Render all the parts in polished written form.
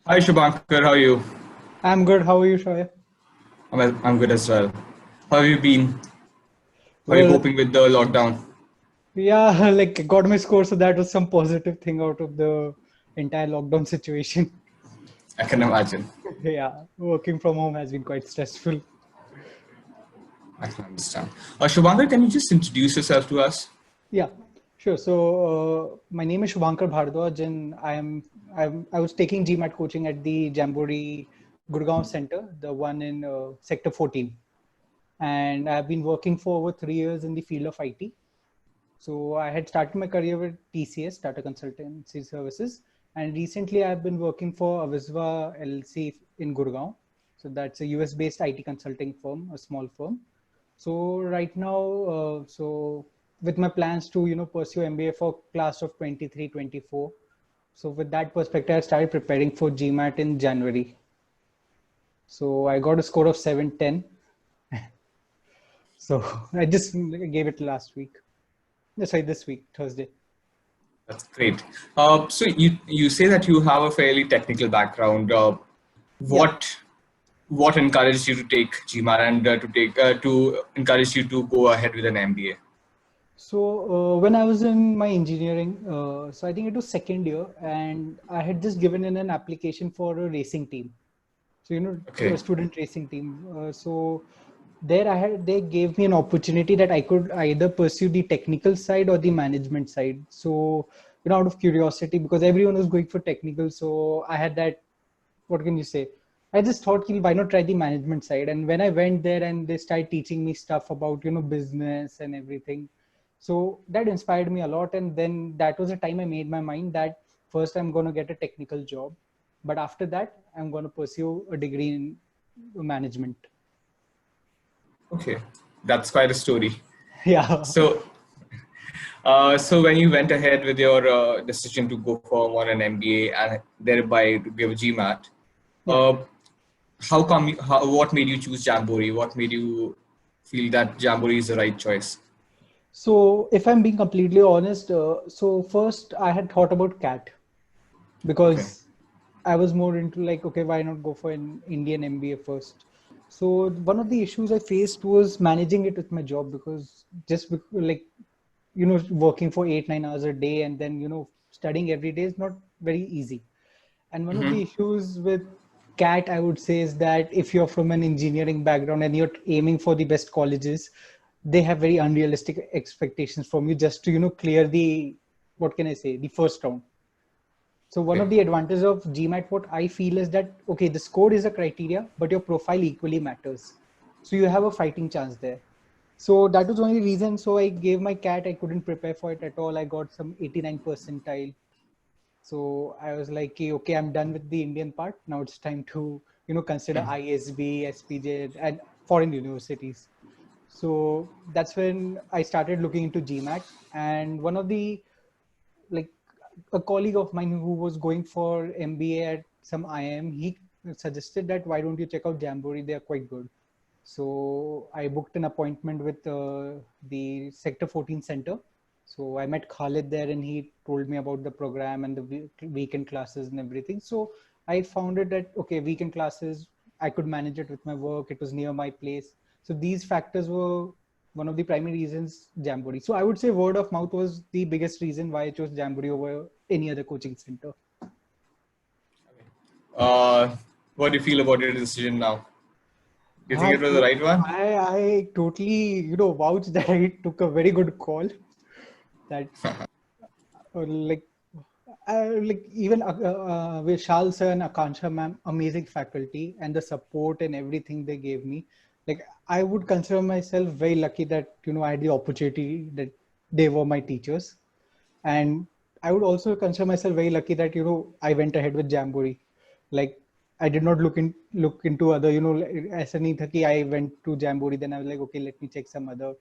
Hi Shubhankar, how are you? I'm good. How are you, Shoya? I'm good as well. How have you been? How are you Well, coping with the lockdown? yeah, like I got my score, so that was some positive thing out of the entire lockdown situation. I can imagine. Yeah, working from home has been quite stressful. I can understand. Shubhankar, can you just introduce yourself to us? Yeah, sure. So my name is Shubhankar Bharadwaj, and I was taking GMAT coaching at the Jamboree Gurgaon Center, the one in Sector 14, and I've been working for over 3 years in the field of IT. So I had started my career with TCS, Tata Consultancy Services, and recently I've been working for Avisva LLC in Gurgaon. So that's a US-based IT consulting firm, a small firm. So right now, with my plans to pursue MBA for class of 23, 24. So with that perspective, I started preparing for GMAT in January. So I got a score of 710. So I just gave it last week. Sorry, this week, Thursday. That's great. So you say that you have a fairly technical background. Yeah. What what encouraged you to take GMAT and to encourage you to go ahead with an MBA? So when I was in my engineering, so I think it was second year, and I had just given in an application for a racing team. So a Okay. student racing team. So there they gave me an opportunity that I could either pursue the technical side or the management side. So out of curiosity, because everyone was going for technical, so I had that. What can you say? I just thought, why not try the management side? And when I went there and they started teaching me stuff about business and everything, so that inspired me a lot. And then that was the time I made my mind that first I'm going to get a technical job, but after that I'm going to pursue a degree in management. Okay. That's quite a story. Yeah. So so when you went ahead with your decision to go for an MBA and thereby to give GMAT, Yeah. uh, what made you choose Jamboree? What made you feel that Jamboree is the right choice? So if I'm being completely honest, so first I had thought about cat, Okay. because I was more into like, okay, why not go for an Indian MBA first? So one of the issues I faced was managing it with my job, because like, working for 8, 9 hours a day and then, studying every day is not very easy. And one of the issues with CAT, I would say, is that if you're from an engineering background and you're aiming for the best colleges, they have very unrealistic expectations from you just to, clear the, what can I say, the first round. So one Okay. of the advantages of GMAT, what I feel is that, okay, the score is a criteria, but your profile equally matters. So you have a fighting chance there. So that was the only reason. So I gave my CAT. I couldn't prepare for it at all. I got some 89 percentile. So I was like, okay, I'm done with the Indian part. Now it's time to, consider ISB, SPJ, and foreign universities. So that's when I started looking into GMAT. And one of the, like, a colleague of mine who was going for MBA at some IIM, he suggested that why don't you check out Jamboree? They are quite good. So I booked an appointment with the Sector 14 Center. So I met Khalid there, and he told me about the program and the weekend classes and everything. So I found it that, okay, weekend classes, I could manage it with my work. It was near my place. So these factors were one of the primary reasons Jamboree. So I would say word of mouth was the biggest reason why I chose Jamboree over any other coaching center. Uh, what do you feel about your decision now? Do you think I, it was the right one? I totally, vouch that I took a very good call. That like like even Vishal sir and Akansha ma'am, amazing faculty, and the support and everything they gave me. Like I would consider myself very lucky that I had the opportunity that they were my teachers, and I would also consider myself very lucky that I went ahead with Jamboree. Like I did not look into other ऐसा नहीं था कि I went to Jamboree, then I was like, okay, let me check some other,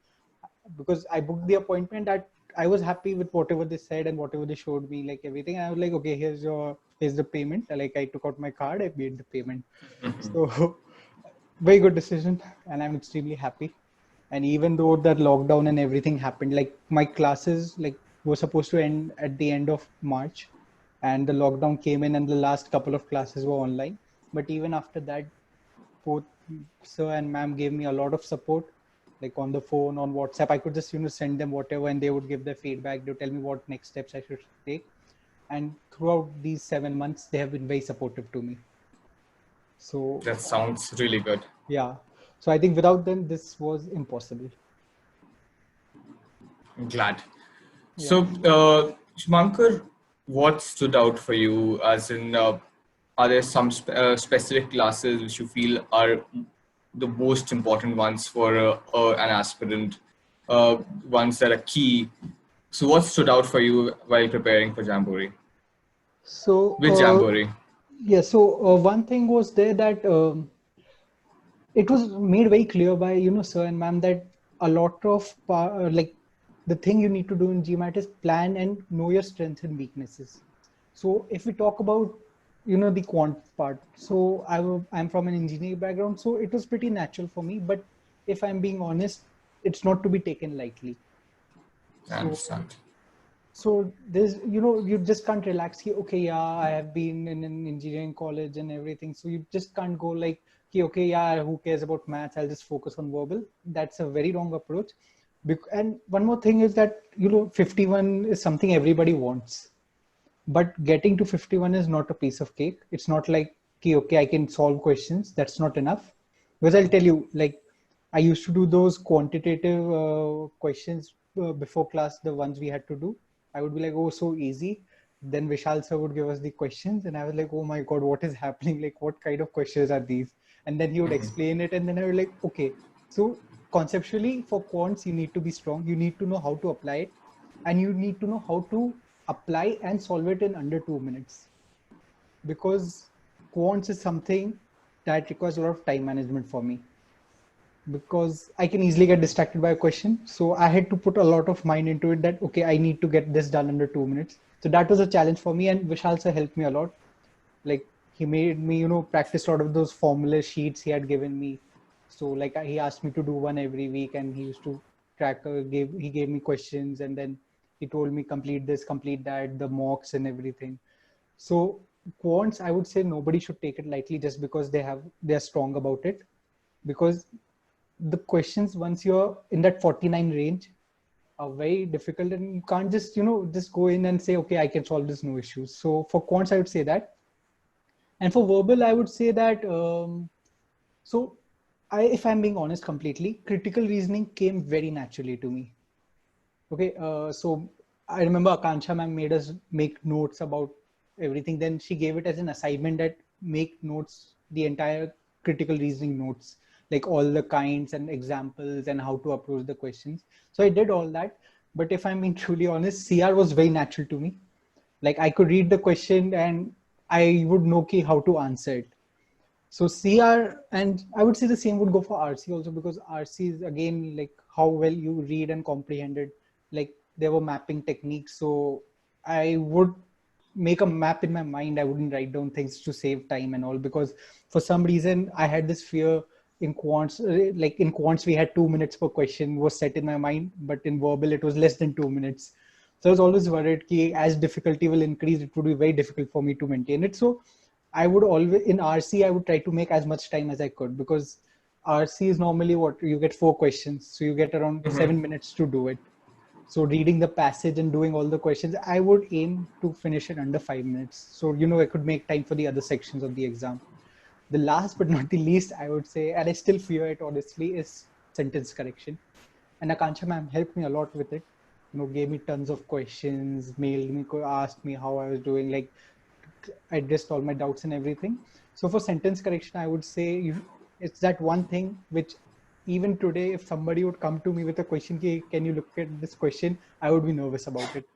because I booked the appointment that I was happy with whatever they said and whatever they showed me, like everything. I was like, okay, here's the payment. Like I took out my card, I made the payment. So very good decision, and I'm extremely happy. And even though that lockdown and everything happened, like my classes like were supposed to end at the end of March, and the lockdown came in and the last couple of classes were online. But even after that, both sir and ma'am gave me a lot of support, like on the phone, on WhatsApp. I could just send them whatever, and they would give their feedback. They would tell me what next steps I should take. And throughout these 7 months, they have been very supportive to me. So That sounds really good. yeah, so I think without them, this was impossible. I'm glad. Yeah. So, Shubhankar, what stood out for you? As in, are there some specific classes which you feel are the most important ones for an aspirant, ones that are key? So, what stood out for you while preparing for Jamboree? So With Jamboree? yeah, so one thing was there that it was made very clear by sir and ma'am that a lot of like the thing you need to do in GMAT is plan and know your strengths and weaknesses. So if we talk about the quant part, so I'm from an engineering background, so it was pretty natural for me. But if I'm being honest, it's not to be taken lightly. I understand. So there's you just can't relax here. Okay, yeah, I have been in an engineering college and everything, so you just can't go like, okay, yeah, who cares about maths, I'll just focus on verbal. That's a very wrong approach. And one more thing is that 51 is something everybody wants, but getting to 51 is not a piece of cake. It's not like, okay, I can solve questions. That's not enough. Because I'll tell you, like, I used to do those quantitative questions before class, the ones we had to do. I would be like, oh, so easy. Then Vishal sir would give us the questions, and I was like, oh my God, what is happening? Like, what kind of questions are these? And then he would explain it, and then I was like, okay. So conceptually, for quants, you need to be strong. You need to know how to apply it, and you need to know how to apply and solve it in under 2 minutes. Because quants is something that requires a lot of time management for me, because I can easily get distracted by a question. So I had to put a lot of mind into it that, okay, I need to get this done under 2 minutes. So that was a challenge for me, and Vishal sir helped me a lot. Like, he made me, practice a lot of those formula sheets he had given me. So like he asked me to do one every week, and he used to he gave me questions, and then he told me complete this, complete that, the mocks and everything. So quants, I would say nobody should take it lightly just because they're strong about it, because the questions, once you're in that 49 range, are very difficult, and you can't just just go in and say, okay, I can solve this, no issues. So for quants, I would say that. And for verbal, I would say that so if I'm being honest completely, critical reasoning came very naturally to me. Okay, so I remember Akansha ma'am made us make notes about everything. Then she gave it as an assignment that make notes, the entire critical reasoning notes, like all the kinds and examples and how to approach the questions. So I did all that. But if I'm being truly honest, CR was very natural to me. Like, I could read the question and I would know how to answer it. So CR, and I would say the same would go for RC also, because RC is again like how well you read and comprehend it. Like, there were mapping techniques. So I would make a map in my mind. I wouldn't write down things to save time and all, because for some reason I had this fear in quants. Like in quants, we had 2 minutes per question was set in my mind, but in verbal, it was less than 2 minutes. So I was always worried that as difficulty will increase, it would be very difficult for me to maintain it. So I would always, in RC, I would try to make as much time as I could, because RC is normally what you get 4 questions. So you get around 7 minutes to do it. So reading the passage and doing all the questions, I would aim to finish it under 5 minutes. So, I could make time for the other sections of the exam. The last but not the least, I would say, and I still fear it honestly, is sentence correction. And Akansha ma'am helped me a lot with it. Gave me tons of questions, mailed me, asked me how I was doing, like addressed all my doubts and everything. So for sentence correction, I would say it's that one thing which even today, if somebody would come to me with a question, can you look at this question, I would be nervous about it.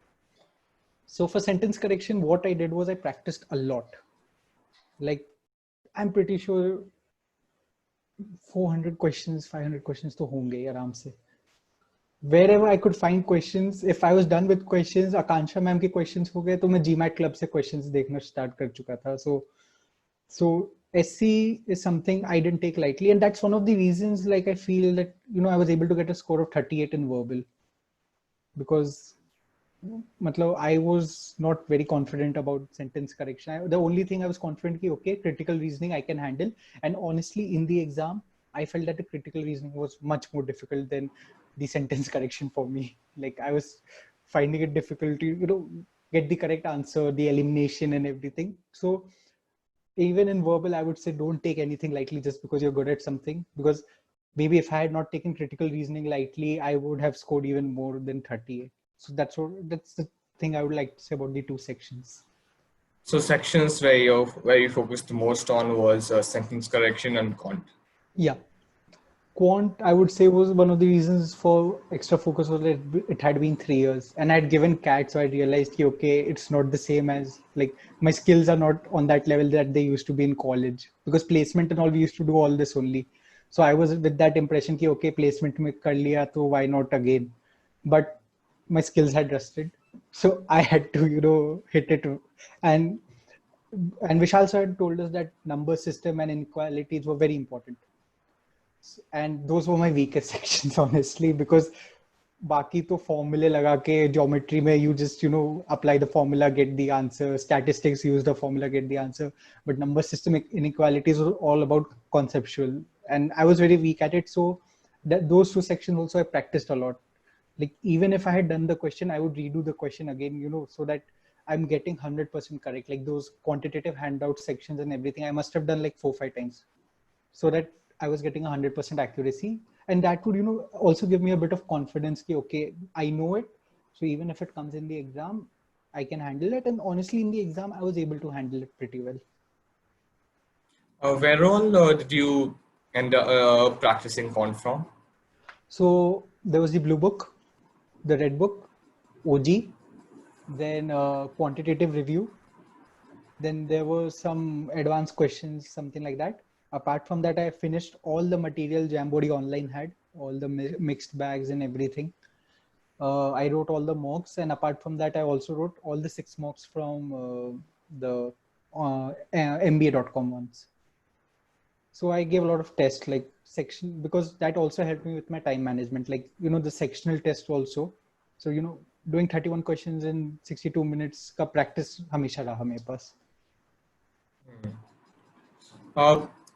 So for sentence correction, what I did was I practiced a lot. Like, I'm pretty sure 400 questions, 500 questions to honge aaram se. Wherever I could find questions, if I was done with questions, Akansha ma'am के questions हो गए, तो मैं GMAT club से questions देखना start कर चुका था. So SC is something I didn't take lightly, and that's one of the reasons, like, I feel that I was able to get a score of 38 in verbal, because matlab, I was not very confident about sentence correction. The only thing I was confident ki, okay, critical reasoning I can handle. And honestly, in the exam, I felt that the critical reasoning was much more difficult than the sentence correction for me. Like I was finding it difficult to, get the correct answer, the elimination and everything. So even in verbal, I would say don't take anything lightly just because you're good at something. Because maybe if I had not taken critical reasoning lightly, I would have scored even more than 38. So that's the thing I would like to say about the two sections. So sections where you focused the most on was sentence correction and quant. Yeah. Quant, I would say, was one of the reasons for extra focus was that it had been 3 years and I had given CAT. So I realized, okay, it's not the same as like my skills are not on that level that they used to be in college because placement and all, we used to do all this only. So I was with that impression, okay, placement mein kar liya, so why not again? But my skills had rusted. So I had to, hit it. And, and Vishal sir had told us that number system and inequalities were very important, and those were my weakest sections honestly, because बाकी तो formula लगा के geometry में you just apply the formula, get the answer. Statistics, use the formula, get the answer. But number system inequalities were all about conceptual, and I was very weak at it. So those two sections also I practiced a lot. Like even if I had done the question, I would redo the question again, so that I'm getting 100% correct. Like those quantitative handout sections and everything, I must have done like 4-5 times, so that I was getting 100% accuracy. And that would, also give me a bit of confidence. Ki, okay, I know it. So even if it comes in the exam, I can handle it. And honestly, in the exam, I was able to handle it pretty well. Where all did you end up practicing quant from? So there was the blue book, the red book, OG, then quantitative review. Then there were some advanced questions, something like that. Apart from that, I finished all the material Jamboree online had, all the mixed bags and everything. I wrote all the mocks, and apart from that, I also wrote all the 6 mocks from the MBA.com ones. So I gave a lot of tests, like section, because that also helped me with my time management, like, the sectional test also. So, doing 31 questions in 62 minutes ka practice hamesha raha mere paas.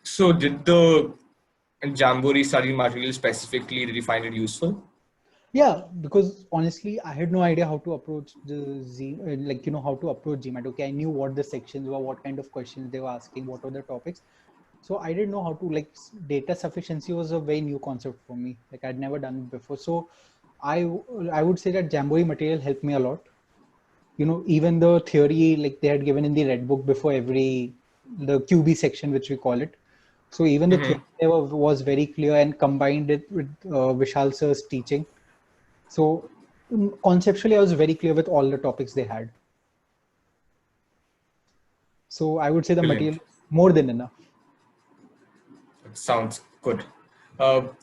So did the Jamboree study material specifically, did you find it useful? Yeah, because honestly, I had no idea how to approach the how to approach GMAT. Okay, I knew what the sections were, what kind of questions they were asking, what were the topics. So I didn't know how to, like, data sufficiency was a very new concept for me. Like I'd never done it before. So I would say that Jamboree material helped me a lot. Even the theory, like they had given in the red book before the QB section, which we call it. So even the theory there was very clear, and combined it with Vishal sir's teaching. So conceptually, I was very clear with all the topics they had. So I would say the Brilliant. material more than enough. Sounds good.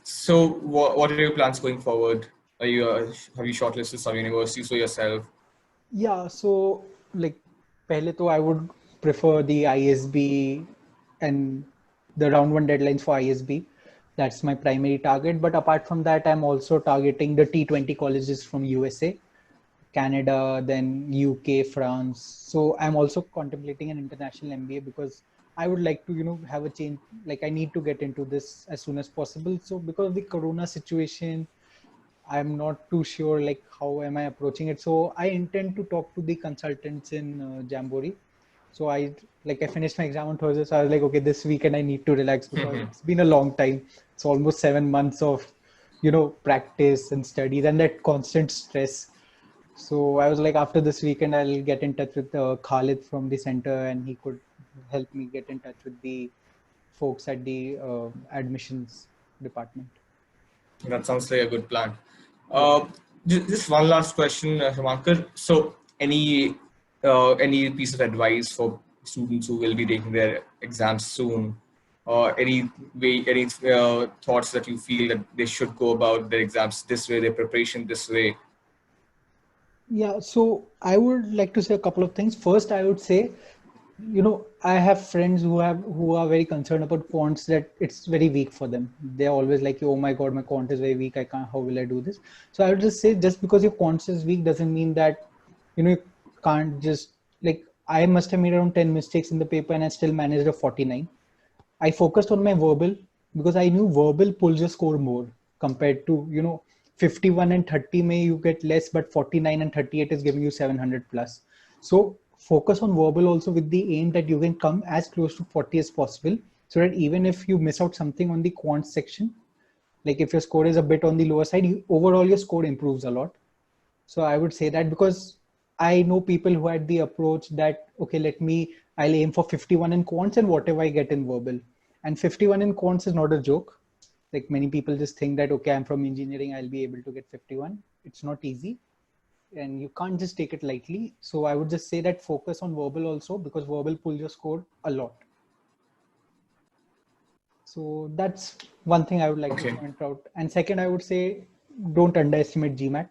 So what are your plans going forward? Have you shortlisted some universities for yourself? Yeah, so like pehle to I would prefer the ISB and the round one deadlines for ISB. That's my primary target. But apart from that, I'm also targeting the T20 colleges from USA, Canada, then UK, France. So I'm also contemplating an international MBA because I would like to, have a change. Like I need to get into this as soon as possible. So because of the Corona situation, I'm not too sure like how am I approaching it. So I intend to talk to the consultants in Jamboree. So I finished my exam on Thursday. So I was like, okay, this weekend I need to relax because it's been a long time. It's almost 7 months of, practice and studies and that constant stress. So I was like, after this weekend, I'll get in touch with Khalid from the center, and he could help me get in touch with the folks at the admissions department. That sounds like a good plan. Yeah. Just one last question, Shubhankar. So, any piece of advice for students who will be taking their exams soon, or any thoughts that you feel that they should go about their exams this way, their preparation this way? Yeah, so I would like to say a couple of things. First, I would say, I have friends who are very concerned about quants, that it's very weak for them. They're always like, oh my God, my quant is very weak. I can't, how will I do this? So I would just say, just because your quants is weak doesn't mean that you can't just like, I must have made around 10 mistakes in the paper and I still managed a 49. I focused on my verbal because I knew verbal pulls your score more compared to 51 and 30 may you get less, but 49 and 38 is giving you 700 plus. So focus on verbal also with the aim that you can come as close to 40 as possible, so that even if you miss out something on the quant section, like if your score is a bit on the lower side, overall your score improves a lot. So I would say that, because I know people who had the approach that, okay, I'll aim for 51 in quants and whatever I get in verbal. And 51 in quants is not a joke. Like many people just think that, okay, I'm from engineering, I'll be able to get 51. It's not easy. And you can't just take it lightly. So I would just say that focus on verbal also, because verbal pulls your score a lot. So that's one thing I would like to Okay. point out. And second, I would say, don't underestimate GMAT.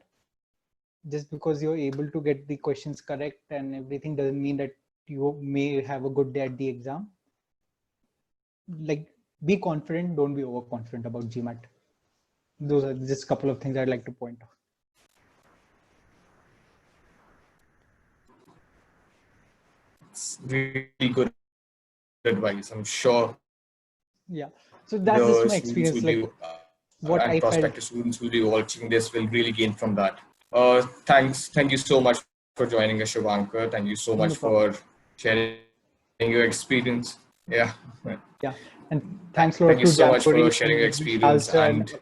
Just because you're able to get the questions correct and everything doesn't mean that you may have a good day at the exam. Like, be confident, don't be overconfident about GMAT. Those are just a couple of things I'd like to point out. It's really good advice. I'm sure Yeah. So that's just the my students will experience. be Like what and I felt. prospective students will be watching this will really gain from that. Thank you so much for joining us, Shubhankar. Thank you so No much problem. for sharing your experience. Yeah, Yeah. And thanks a thank lot you to so much Jamboree for sharing your and experience Vishal sir and and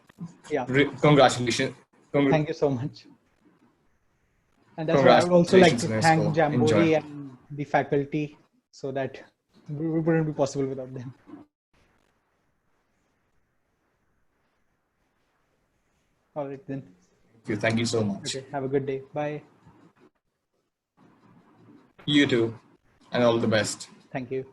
yeah. congratulations. Thank you so much. And that's why I would also like Congratulations, to thank Nesco. Enjoy. Jamboree and the faculty, so that it wouldn't be possible without them. All right then. Thank you so much. Okay. Have a good day. Bye. You too, and all the best. Thank you.